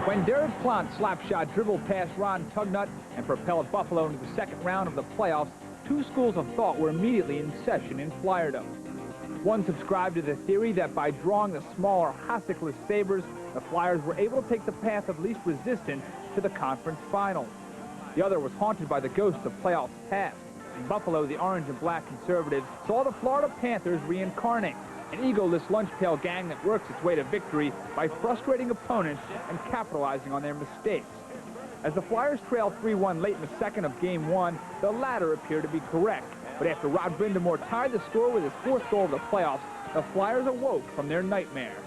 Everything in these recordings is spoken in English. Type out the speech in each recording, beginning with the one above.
When Trent Klatt's slap shot dribbled past Ron Tugnut and propelled Buffalo into the second round of the playoffs, two schools of thought were immediately in session in Flyerdom. One subscribed to the theory that by drawing the smaller Hasickless Sabres, the Flyers were able to take the path of least resistance to the conference finals. The other was haunted by the ghosts of playoffs past. In Buffalo, the orange and black conservatives saw the Florida Panthers reincarnate, an egoless lunch pail gang that works its way to victory by frustrating opponents and capitalizing on their mistakes. As the Flyers trailed 3-1 late in the second of Game 1, the latter appeared to be correct. But after Rod Brindamore tied the score with his fourth goal of the playoffs, the Flyers awoke from their nightmare.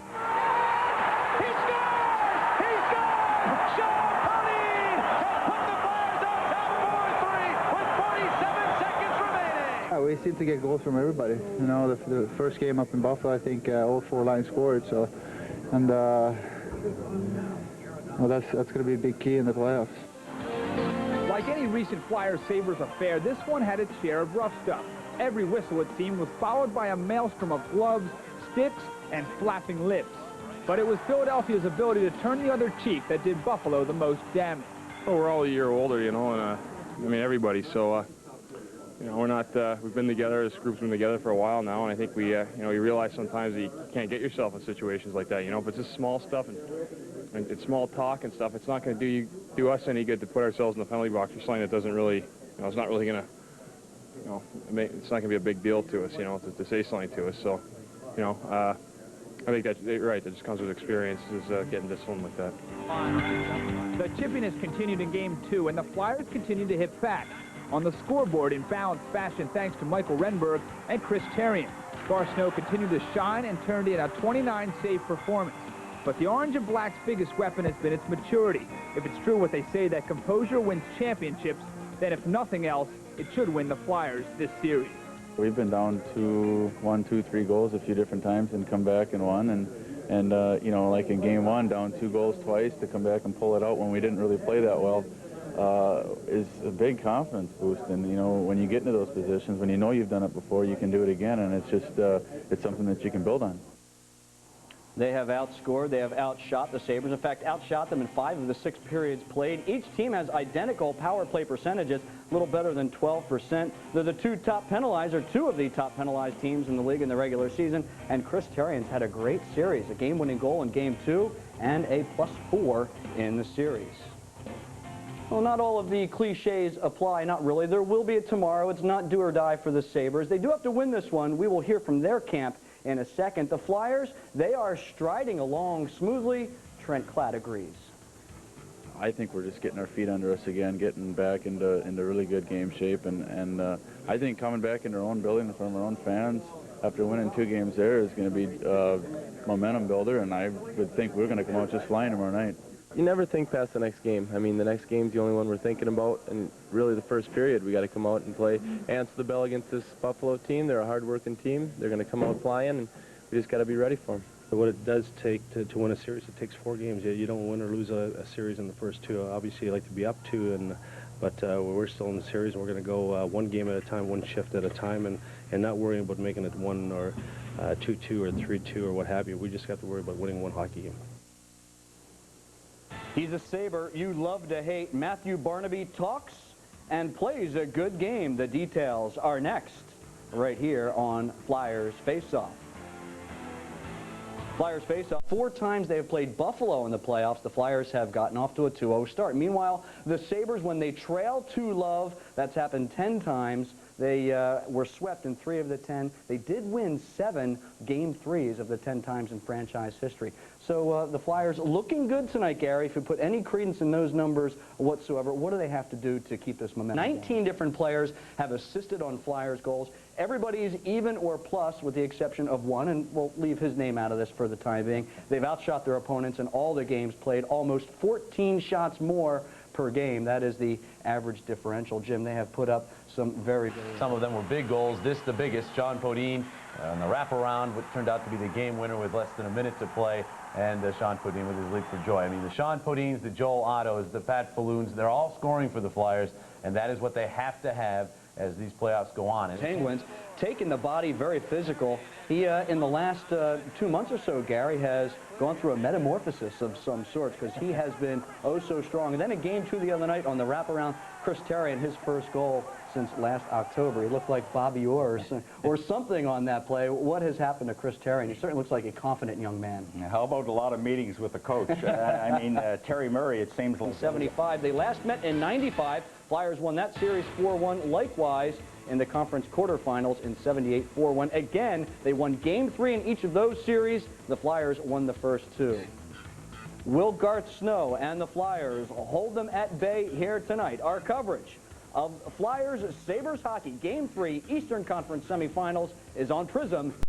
He scored! He scored! Shjon Podein has put the Flyers on top 4-3 with 47 seconds remaining. Yeah, we seem to get goals from everybody. You know, the first game up in Buffalo, I think all four lines scored. So, and well, that's going to be a big key in the playoffs. Like any recent Flyers-Sabres affair, this one had its share of rough stuff. Every whistle, it seemed, was followed by a maelstrom of gloves, sticks, and flapping lips. But it was Philadelphia's ability to turn the other cheek that did Buffalo the most damage. Well, we're all a year older, you know, and I mean everybody. So, you know, we're not. We've been together. This group's been together for a while now, and I think we, you know, you realize sometimes that you can't get yourself in situations like that. You know, if it's just small stuff and it's small talk and stuff, it's not going to do us any good to put ourselves in the penalty box for something that doesn't really, you know, it's not really going to, you know, it's not going to be a big deal to us, you know, to say something to us. So, you know, I think that's right. That just comes with experience, is getting disciplined like that. The chippiness continued in Game 2, and the Flyers continued to hit back. On the scoreboard in balanced fashion thanks to Mikael Renberg and Chris Therien. Gar Snow continued to shine and turned in a 29-save performance. But the orange and black's biggest weapon has been its maturity. If it's true what they say that composure wins championships, then if nothing else, it should win the Flyers this series. We've been down to 1, 2, 3 goals a few different times and come back and won. And you know, like in Game 1, down 2 goals twice to come back and pull it out when we didn't really play that well is a big confidence boost. And, you know, when you get into those positions, when you know you've done it before, you can do it again. And it's just, it's something that you can build on. They have outscored, they have outshot the Sabres. In fact, outshot them in 5 of the 6 periods played. Each team has identical power play percentages, a little better than 12%. They're the 2 top penalized, or 2 of the top penalized teams in the league in the regular season. And Chris Therien's had a great series, a game-winning goal in Game 2 and a +4 in the series. Well, not all of the cliches apply, not really. There will be a tomorrow. It's not do or die for the Sabres. They do have to win this one. We will hear from their camp in a second. The Flyers, they are striding along smoothly. Trent Klatt agrees. I think we're just getting our feet under us again, getting back into really good game shape, and I think coming back into our own building from our own fans after winning 2 games there is going to be a momentum builder, and I would think we're going to come out just flying tomorrow night. You never think past the next game. I mean, the next game's the only one we're thinking about, and really the first period we got to come out and play, answer the bell against this Buffalo team. They're a hard-working team. They're going to come out flying, and we just got to be ready for them. What it does take to win a series, it takes 4 games. You don't win or lose a series in the first 2. Obviously, you like to be up 2, but we're still in the series. We're going to go 1 game at a time, 1 shift at a time, and not worrying about making it 1 or 2-2 or 3-2 or what have you. We just got to worry about winning 1 hockey game. He's a Sabre you love to hate. Matthew Barnaby talks and plays a good game. The details are next, right here on Flyers Face-Off. Flyers face-off. 4 times they have played Buffalo in the playoffs. The Flyers have gotten off to a 2-0 start. Meanwhile, the Sabres, when they trail 2-0, that's happened 10 times. They were swept in 3 of the 10. They did win 7 Game 3s of the 10 times in franchise history. So the Flyers looking good tonight, Gary. If you put any credence in those numbers whatsoever, what do they have to do to keep this momentum? 19 different players have assisted on Flyers goals. Everybody's even or plus with the exception of 1, and we'll leave his name out of this for the time being. They've outshot their opponents in all the games played, almost 14 shots more per game. That is the average differential. Jim, they have put up some very Some of them were big goals. This the biggest. Shjon Podein on the wraparound, what turned out to be the game winner with less than a minute to play. And Shjon Podein with his leap for joy. I mean, the Shjon Podeins, the Joel Ottos, the Pat Falloons, they're all scoring for the Flyers, and that is what they have to have. as these playoffs go on. And Penguins taking the body very physical. He, in the last 2 months or so, Gary, has gone through a metamorphosis of some sorts because he has been oh so strong. And then in Game 2 the other night on the wraparound, Therien, his first goal since last October. He looked like Bobby Orr or something on that play. What has happened to Therien? He certainly looks like a confident young man. How about a lot of meetings with the coach? I mean, Terry Murray, it seems like... 75. They last met in 95. Flyers won that series 4-1. Likewise, in the conference quarterfinals in 78, 4-1. Again, they won Game 3 in each of those series. The Flyers won the first 2. Will Garth Snow and the Flyers hold them at bay here tonight? Our coverage of Flyers Sabres hockey Game 3 Eastern Conference Semifinals is on PRISM.